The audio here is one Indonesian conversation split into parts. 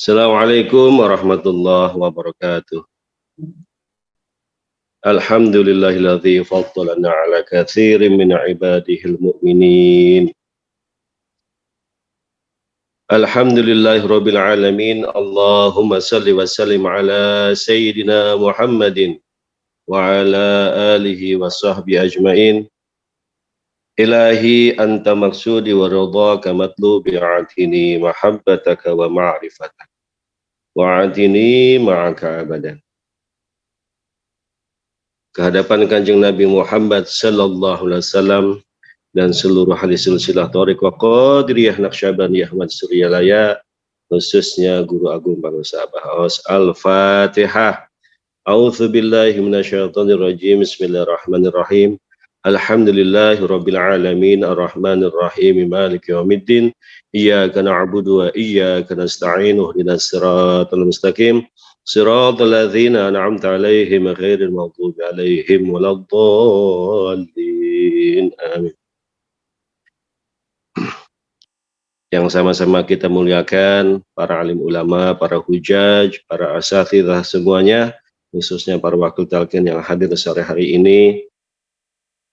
Assalamualaikum warahmatullahi wabarakatuh. Alhamdulillahilladzi faddalana ala katsirin min ibadihil mu'minin. Alhamdulillahirabbil alamin. Allahumma shalli wa sallim ala sayyidina Muhammadin wa ala alihi wa sahbihi ajmain. Ilahi anta maksudi wa ridhaka matlubi atini mahabbataka wa ma'rifataka wa atini ma'aka abadan. Kehadapan Kanjeng Nabi Muhammad sallallahu alaihi wasallam dan seluruh ahli silsilah Thariq wa Qadiriyah Naqsyabandiyah Mansuriyalaya, khususnya Guru Agung Bangsa Bahaus. Al-Fatihah. A'udzu billahi minasyaitonir rajim. Bismillahirrahmanirrahim. Alhamdulillahirabbil alamin arrahmanir rahim maliki yaumiddin. Iyyaka na'budu wa iyyaka nasta'in ihdinas siratal mustaqim. Siratal ladzina an'amta 'alaihim ghairil maghdubi 'alaihim waladdallin. Amin. Yang sama-sama kita muliakan para alim ulama, para hujaj, para asatidzah semuanya, khususnya para wakil talqin yang hadir sore hari ini,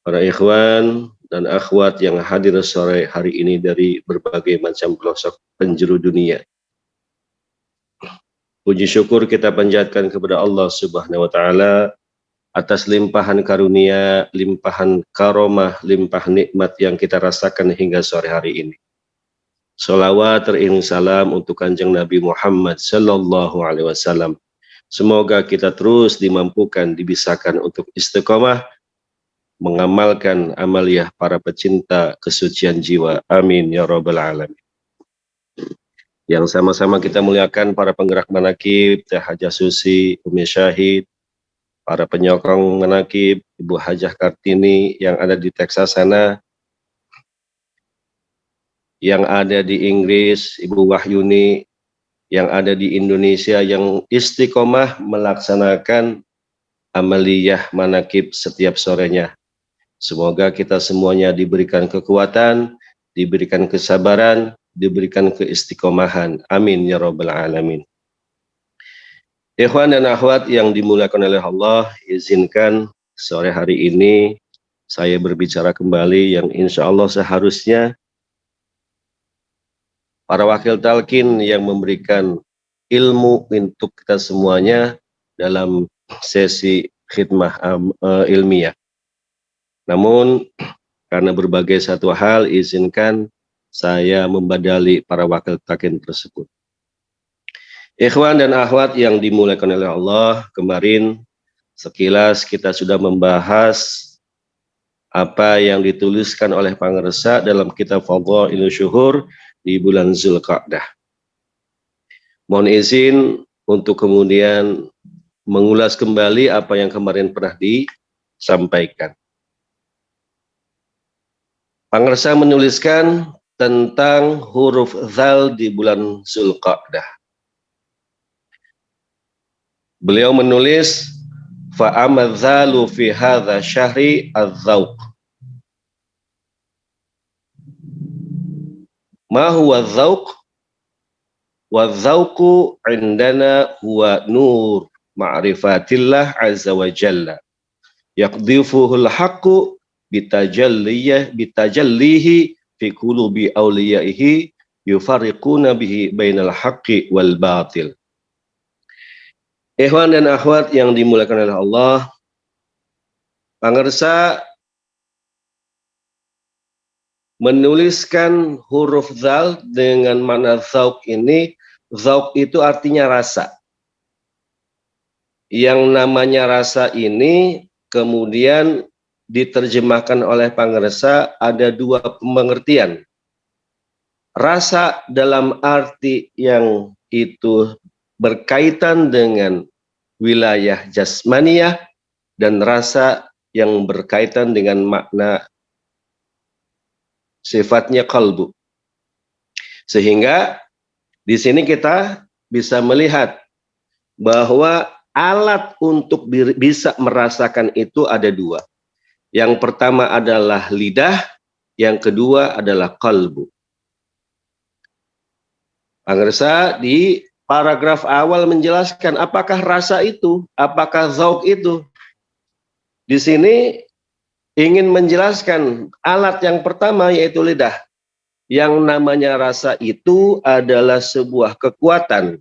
para ikhwan dan akhwat yang hadir sore hari ini dari berbagai macam pelosok penjuru dunia. Puji syukur kita panjatkan kepada Allah Subhanahu wa taala atas limpahan karunia, limpahan karomah, limpahan nikmat yang kita rasakan hingga sore hari ini. Salawat teriring salam untuk Kanjeng Nabi Muhammad sallallahu alaihi wasallam. Semoga kita terus dimampukan, dibisakan untuk istiqomah mengamalkan amaliyah para pecinta kesucian jiwa. Amin ya rabbal alamin. Yang sama-sama kita muliakan para penggerak manakib, Teh Hajah Susi, Umi Syahid, para penyokong manakib, Ibu Hajah Kartini yang ada di Texas sana, yang ada di Inggris, Ibu Wahyuni, yang ada di Indonesia, yang istiqomah melaksanakan amaliyah manakib setiap sorenya. Semoga kita semuanya diberikan kekuatan, diberikan kesabaran, diberikan keistiqomahan. Amin ya rabbal alamin. Ikhwan dan akhwat yang dimuliakan oleh Allah, izinkan sore hari ini saya berbicara kembali yang insya Allah seharusnya para wakil talqin yang memberikan ilmu untuk kita semuanya dalam sesi khidmah ilmiah. Namun karena berbagai satu hal, izinkan saya membadali para wakil talqin tersebut. Ikhwan dan akhwat yang dimuliakan oleh Allah, kemarin sekilas kita sudah membahas apa yang dituliskan oleh Pangersa dalam kitab Fadhailus Syuhur di bulan Zulqa'dah. Mohon izin untuk kemudian mengulas kembali apa yang kemarin pernah disampaikan. Pangersa menuliskan tentang huruf dzal di bulan Zulqa'dah. Beliau menulis fa'amadzalu fi hadza syahri adz-dzauq. Ma huwa dzauq? Wa dzauqu indana huwa nur ma'rifatillah azza wa jalla. Yaqdhifuhul haqqu bitajallihi fi qulubi awliyaihi yufarriquna bihi bainal haqqi wal batil. Ikhwan dan akhwat yang dimuliakan oleh Allah, Pangersa menuliskan huruf dzal dengan makna dzauq ini. Dzauq itu artinya rasa. Yang namanya rasa ini kemudian diterjemahkan oleh Pangersa ada dua pengertian. Rasa dalam arti yang itu berkaitan dengan wilayah jasmaniyah dan rasa yang berkaitan dengan makna sifatnya qalbu. Sehingga di sini kita bisa melihat bahwa alat untuk bisa merasakan itu ada dua. Yang pertama adalah lidah, yang kedua adalah qalbu. Pangersa di paragraf awal menjelaskan apakah rasa itu, apakah zauk itu. Di sini ingin menjelaskan alat yang pertama yaitu lidah. Yang namanya rasa itu adalah sebuah kekuatan,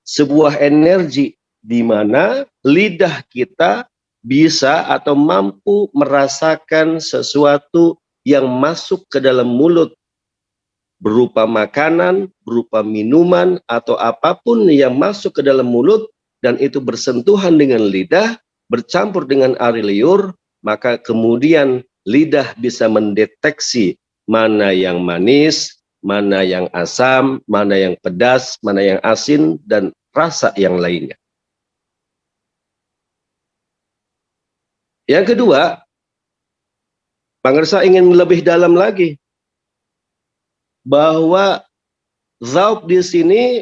sebuah energi di mana lidah kita bisa atau mampu merasakan sesuatu yang masuk ke dalam mulut, berupa makanan, berupa minuman, atau apapun yang masuk ke dalam mulut, dan itu bersentuhan dengan lidah, bercampur dengan ari liur, maka kemudian lidah bisa mendeteksi mana yang manis, mana yang asam, mana yang pedas, mana yang asin, dan rasa yang lainnya. Yang kedua, Pangersa ingin lebih dalam lagi, bahwa zauk di sini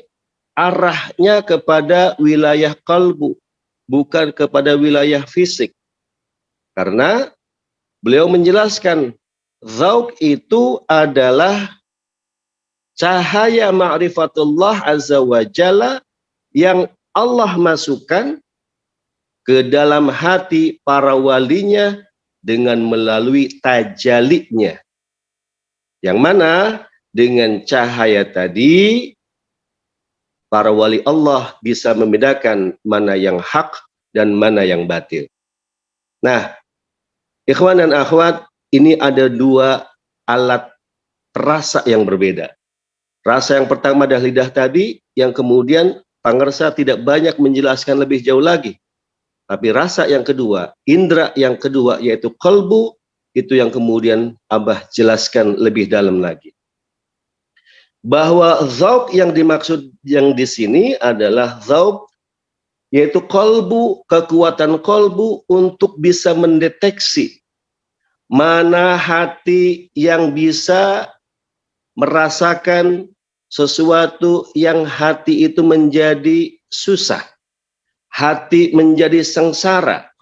arahnya kepada wilayah kalbu, bukan kepada wilayah fisik. Karena beliau menjelaskan, zauk itu adalah cahaya ma'rifatullah azza wa jalla yang Allah masukkan ke dalam hati para walinya dengan melalui tajalinya. Yang mana dengan cahaya tadi, para wali Allah bisa membedakan mana yang hak dan mana yang batil. Nah, ikhwan dan akhwat, ini ada dua alat rasa yang berbeda. Rasa yang pertama adalah lidah tadi, yang kemudian Pangersa tidak banyak menjelaskan lebih jauh lagi. Tapi rasa yang kedua, indera yang kedua, yaitu kalbu, itu yang kemudian Abah jelaskan lebih dalam lagi. Bahwa zauk yang dimaksud yang di sini adalah zauk, yaitu kalbu, kekuatan kalbu untuk bisa mendeteksi mana hati yang bisa merasakan sesuatu yang hati itu menjadi susah, hati menjadi sengsara.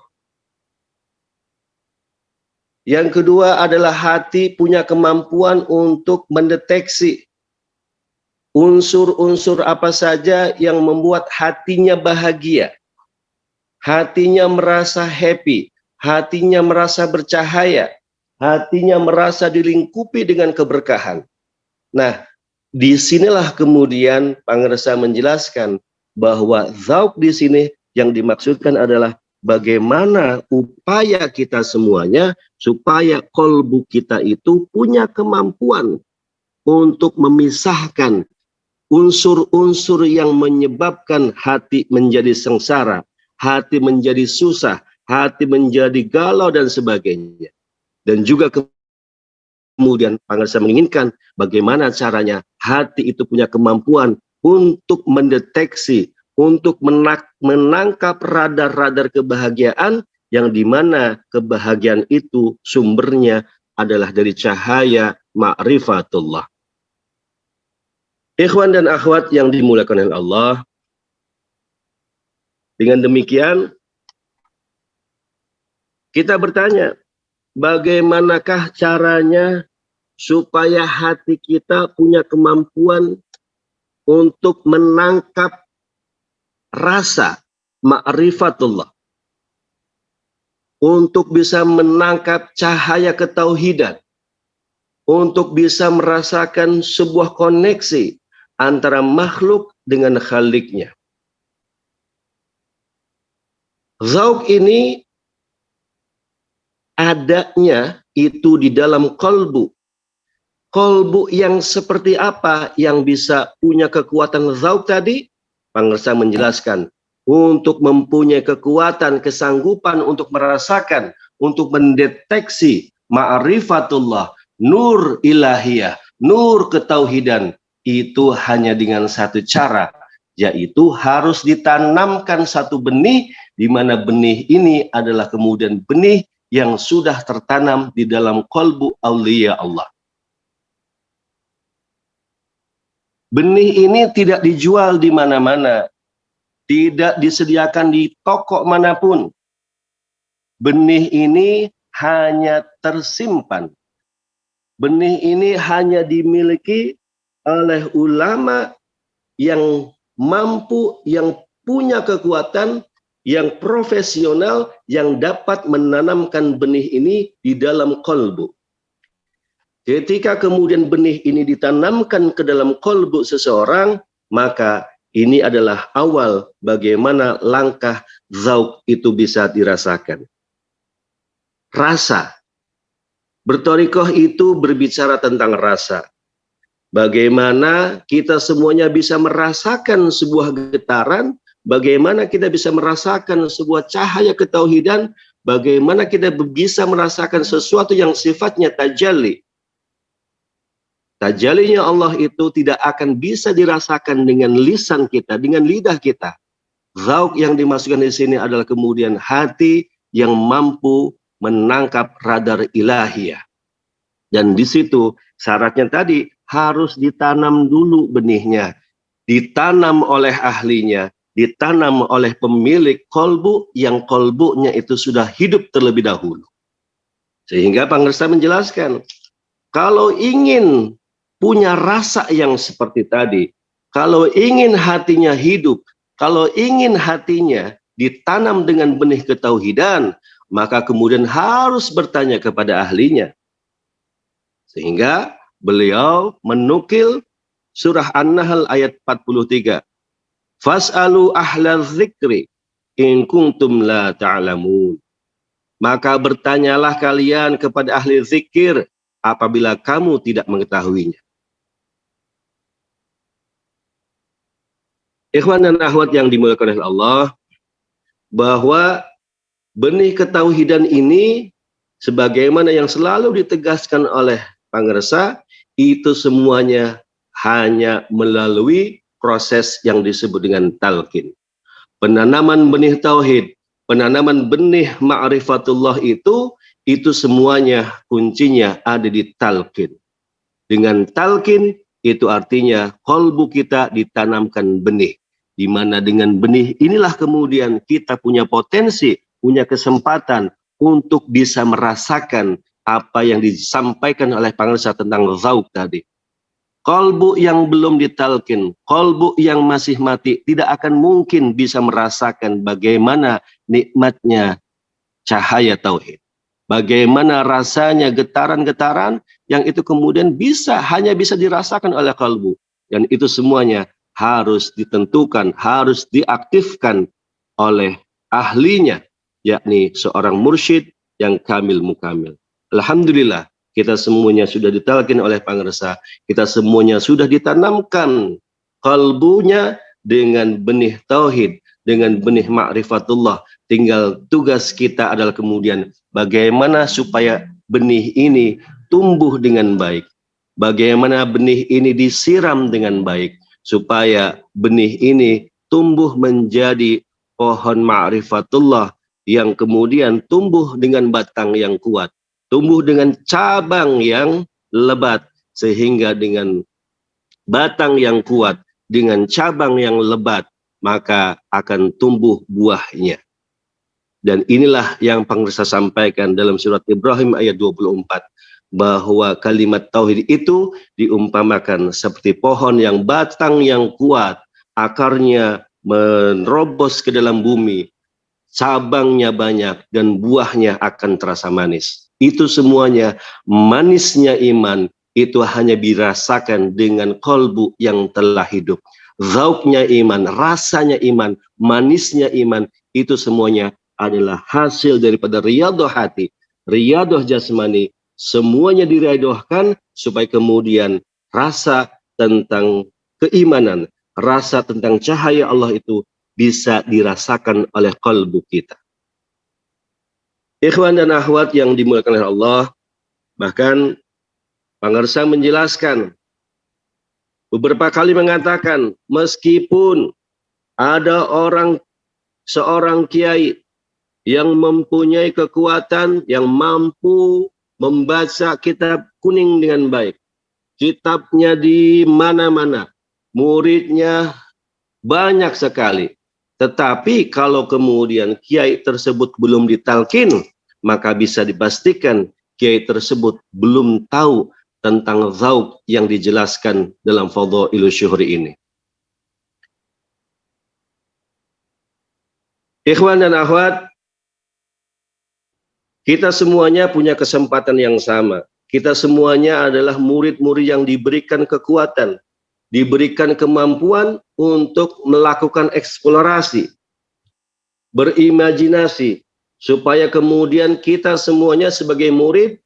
Yang kedua adalah hati punya kemampuan untuk mendeteksi unsur-unsur apa saja yang membuat hatinya bahagia, hatinya merasa happy, hatinya merasa bercahaya, hatinya merasa dilingkupi dengan keberkahan. Nah, disinilah kemudian Pangersa menjelaskan bahwa zauk di sini yang dimaksudkan adalah bagaimana upaya kita semuanya supaya kolbu kita itu punya kemampuan untuk memisahkan unsur-unsur yang menyebabkan hati menjadi sengsara, hati menjadi susah, hati menjadi galau dan sebagainya. Dan juga kemudian Pangersa menginginkan bagaimana caranya hati itu punya kemampuan untuk mendeteksi, untuk menangkap radar-radar kebahagiaan, yang dimana kebahagiaan itu sumbernya adalah dari cahaya ma'rifatullah. Ikhwan dan akhwat yang dimuliakan oleh Allah, dengan demikian kita bertanya, bagaimanakah caranya supaya hati kita punya kemampuan untuk menangkap rasa ma'rifatullah, untuk bisa menangkap cahaya ketauhidan, untuk bisa merasakan sebuah koneksi antara makhluk dengan khaliknya. Zauk ini adanya itu di dalam kolbu. Kolbu yang seperti apa yang bisa punya kekuatan zauk tadi? Pangersa menjelaskan, untuk mempunyai kekuatan, kesanggupan untuk merasakan, untuk mendeteksi ma'rifatullah, nur ilahiyah, nur ketauhidan, itu hanya dengan satu cara, yaitu harus ditanamkan satu benih, di mana benih ini adalah kemudian benih yang sudah tertanam di dalam kolbu aulia Allah. Benih ini tidak dijual di mana-mana, tidak disediakan di toko manapun. Benih ini hanya tersimpan. Benih ini hanya dimiliki oleh ulama yang mampu, yang punya kekuatan, yang profesional, yang dapat menanamkan benih ini di dalam kolbu. Ketika kemudian benih ini ditanamkan ke dalam kolbu seseorang, maka ini adalah awal bagaimana langkah zauk itu bisa dirasakan. Rasa. Bertorikoh itu berbicara tentang rasa. Bagaimana kita semuanya bisa merasakan sebuah getaran, bagaimana kita bisa merasakan sebuah cahaya ketauhidan, bagaimana kita bisa merasakan sesuatu yang sifatnya tajalli. Tajallinya Allah itu tidak akan bisa dirasakan dengan lisan kita, dengan lidah kita. Zauk yang dimasukkan di sini adalah kemudian hati yang mampu menangkap radar ilahiyah. Dan di situ syaratnya tadi harus ditanam dulu benihnya, ditanam oleh ahlinya, ditanam oleh pemilik kolbu yang kolbunya itu sudah hidup terlebih dahulu. Sehingga Pangersa menjelaskan, kalau ingin punya rasa yang seperti tadi, kalau ingin hatinya hidup, kalau ingin hatinya ditanam dengan benih ketauhidan, maka kemudian harus bertanya kepada ahlinya. Sehingga beliau menukil surah An-Nahl ayat 43. Fas'alu ahla dzikri in kuntum la ta'lamun. Maka bertanyalah kalian kepada ahli zikir apabila kamu tidak mengetahuinya. Ikhwan dan akhwat yang dimuliakan oleh Allah, bahwa benih ketauhidan ini sebagaimana yang selalu ditegaskan oleh Pangersa, itu semuanya hanya melalui proses yang disebut dengan talqin. Penanaman benih tauhid, penanaman benih ma'rifatullah itu semuanya kuncinya ada di talqin. Dengan talqin itu artinya kolbu kita ditanamkan benih. Di mana dengan benih inilah kemudian kita punya potensi, punya kesempatan untuk bisa merasakan apa yang disampaikan oleh Pangersa tentang zauk tadi. Kolbu yang belum ditalkin, kolbu yang masih mati, tidak akan mungkin bisa merasakan bagaimana nikmatnya cahaya tauhid. Bagaimana rasanya getaran-getaran yang itu kemudian hanya bisa dirasakan oleh kolbu. Dan itu semuanya harus ditentukan, harus diaktifkan oleh ahlinya, yakni seorang mursyid yang kamil mukamil. Alhamdulillah, kita semuanya sudah ditalkin oleh Pangersa, kita semuanya sudah ditanamkan kalbunya dengan benih tauhid, dengan benih ma'rifatullah. Tinggal tugas kita adalah kemudian bagaimana supaya benih ini tumbuh dengan baik, bagaimana benih ini disiram dengan baik, supaya benih ini tumbuh menjadi pohon ma'rifatullah yang kemudian tumbuh dengan batang yang kuat, tumbuh dengan cabang yang lebat, sehingga dengan batang yang kuat, dengan cabang yang lebat, maka akan tumbuh buahnya. Dan inilah yang Pangersa sampaikan dalam surat Ibrahim ayat 24, bahwa kalimat tauhid itu diumpamakan seperti pohon yang batang yang kuat, akarnya menerobos ke dalam bumi, cabangnya banyak, dan buahnya akan terasa manis. Itu semuanya manisnya iman, itu hanya dirasakan dengan kolbu yang telah hidup. Zauknya iman, rasanya iman, manisnya iman, itu semuanya adalah hasil daripada riyadoh hati, riyadoh jasmani. Semuanya diriyadohkan supaya kemudian rasa tentang keimanan, rasa tentang cahaya Allah itu bisa dirasakan oleh kalbu kita. Ikhwan dan akhwat yang dimuliakan oleh Allah, bahkan Pangersa menjelaskan, beberapa kali mengatakan, meskipun ada seorang kiai yang mempunyai kekuatan, yang mampu membaca kitab kuning dengan baik, kitabnya di mana-mana, muridnya banyak sekali, tetapi kalau kemudian kiai tersebut belum ditalkin, maka bisa dipastikan kiai tersebut belum tahu tentang zauk yang dijelaskan dalam Fadhailus Syuhri ini. Ikhwan dan akhwat, kita semuanya punya kesempatan yang sama. Kita semuanya adalah murid-murid yang diberikan kekuatan, diberikan kemampuan untuk melakukan eksplorasi, berimajinasi, supaya kemudian kita semuanya sebagai murid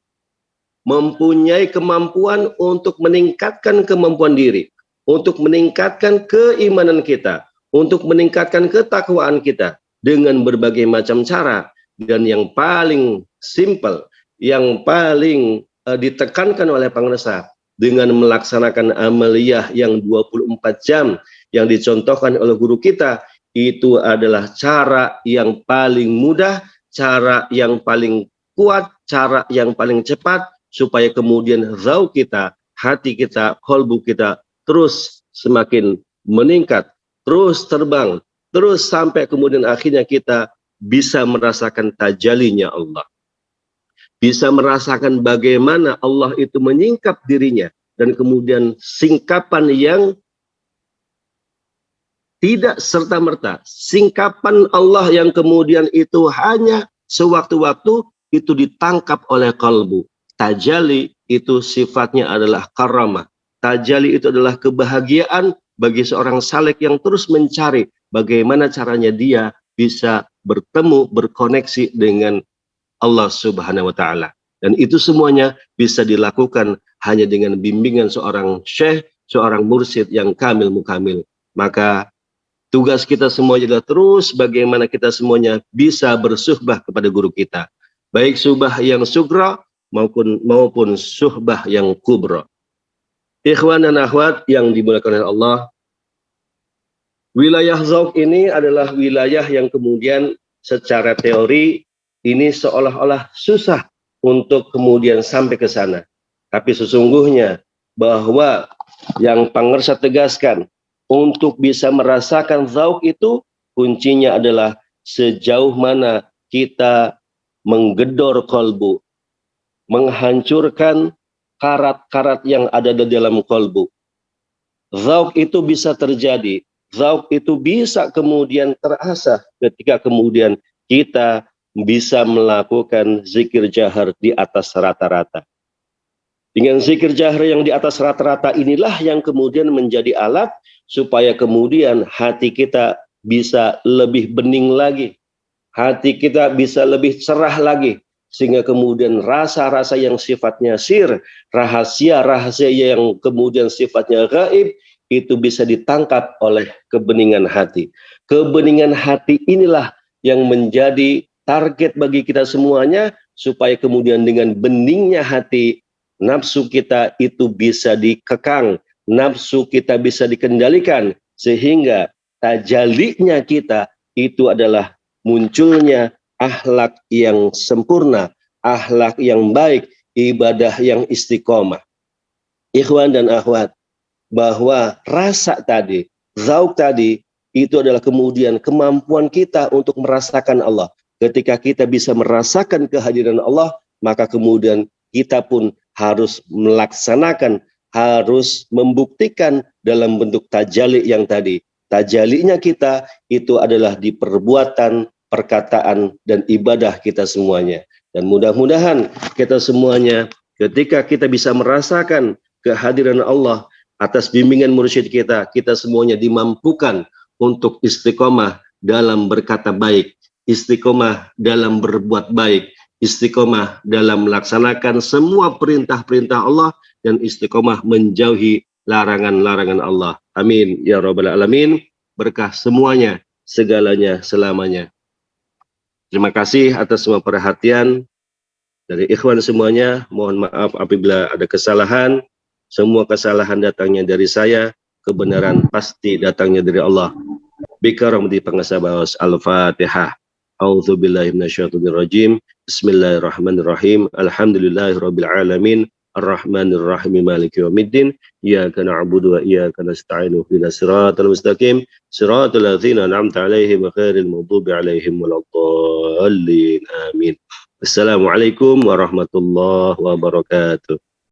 mempunyai kemampuan untuk meningkatkan kemampuan diri, untuk meningkatkan keimanan kita, untuk meningkatkan ketakwaan kita dengan berbagai macam cara. Dan yang paling simpel, yang paling ditekankan oleh pengusaha dengan melaksanakan amaliyah yang 24 jam yang dicontohkan oleh guru kita, itu adalah cara yang paling mudah, cara yang paling kuat, cara yang paling cepat, supaya kemudian zauq kita, hati kita, qalbu kita terus semakin meningkat, terus terbang, terus sampai kemudian akhirnya kita bisa merasakan tajalinya Allah. Bisa merasakan bagaimana Allah itu menyingkap dirinya, dan kemudian singkapan yang tidak serta-merta, singkapan Allah yang kemudian itu hanya sewaktu-waktu itu ditangkap oleh kalbu. Tajali itu sifatnya adalah karamah. Tajali itu adalah kebahagiaan bagi seorang salik yang terus mencari bagaimana caranya dia bisa bertemu, berkoneksi dengan Allah Subhanahu wa Ta'ala. Dan itu semuanya bisa dilakukan hanya dengan bimbingan seorang syekh, seorang mursyid yang kamil mukamil. Maka tugas kita semua adalah terus bagaimana kita semuanya bisa bersuhbah kepada guru kita, baik suhbah yang sugra maupun suhbah yang kubra. Ikhwan dan akhwat yang dimuliakan oleh Allah, wilayah zauq ini adalah wilayah yang kemudian secara teori ini seolah-olah susah untuk kemudian sampai ke sana. Tapi sesungguhnya bahwa yang pangersa tegaskan, untuk bisa merasakan zauq itu kuncinya adalah sejauh mana kita menggedor kalbu, menghancurkan karat-karat yang ada di dalam kalbu. Zauq itu bisa terjadi, zauq itu bisa kemudian terasa ketika kemudian kita bisa melakukan zikir jahar di atas rata-rata. Dengan zikir jahar yang di atas rata-rata inilah yang kemudian menjadi alat supaya kemudian hati kita bisa lebih bening lagi, hati kita bisa lebih cerah lagi, sehingga kemudian rasa-rasa yang sifatnya sir, rahasia-rahasia yang kemudian sifatnya gaib, itu bisa ditangkap oleh kebeningan hati. Kebeningan hati inilah yang menjadi target bagi kita semuanya, supaya kemudian dengan beningnya hati, nafsu kita itu bisa dikekang, nafsu kita bisa dikendalikan, sehingga tajalinya kita itu adalah munculnya akhlak yang sempurna, akhlak yang baik, ibadah yang istiqomah. Ikhwan dan akhwat, bahwa rasa tadi, zauq tadi, itu adalah kemudian kemampuan kita untuk merasakan Allah. Ketika kita bisa merasakan kehadiran Allah, maka kemudian kita pun harus melaksanakan, harus membuktikan dalam bentuk tajali yang tadi. Tajalinya kita itu adalah di perbuatan, perkataan, dan ibadah kita semuanya. Dan mudah-mudahan kita semuanya ketika kita bisa merasakan kehadiran Allah atas bimbingan mursyid kita, kita semuanya dimampukan untuk istiqomah dalam berkata baik, istiqomah dalam berbuat baik, istiqomah dalam melaksanakan semua perintah-perintah Allah, dan istiqomah menjauhi larangan-larangan Allah. Amin ya rabbal alamin. Berkah semuanya, segalanya, selamanya. Terima kasih atas semua perhatian dari ikhwan semuanya. Mohon maaf apabila ada kesalahan. Semua kesalahan datangnya dari saya, kebenaran pasti datangnya dari Allah. Bikaramdi pangasabaos. Al-Fatihah. A'udzubillahi minasyaitonirrajim. Bismillahirrahmanirrahim. Alhamdulillahirabbil alamin. Ar-Rahmanir-Rahim Maliki yaumiddin. Iyyaka na'budu wa iyyaka nasta'in. Ihdinas siratal mustaqim. Siratal ladzina an'amta 'alaihim ghairil maghdubi 'alaihim waladdallin. Amin. Assalamualaikum warahmatullahi wabarakatuh.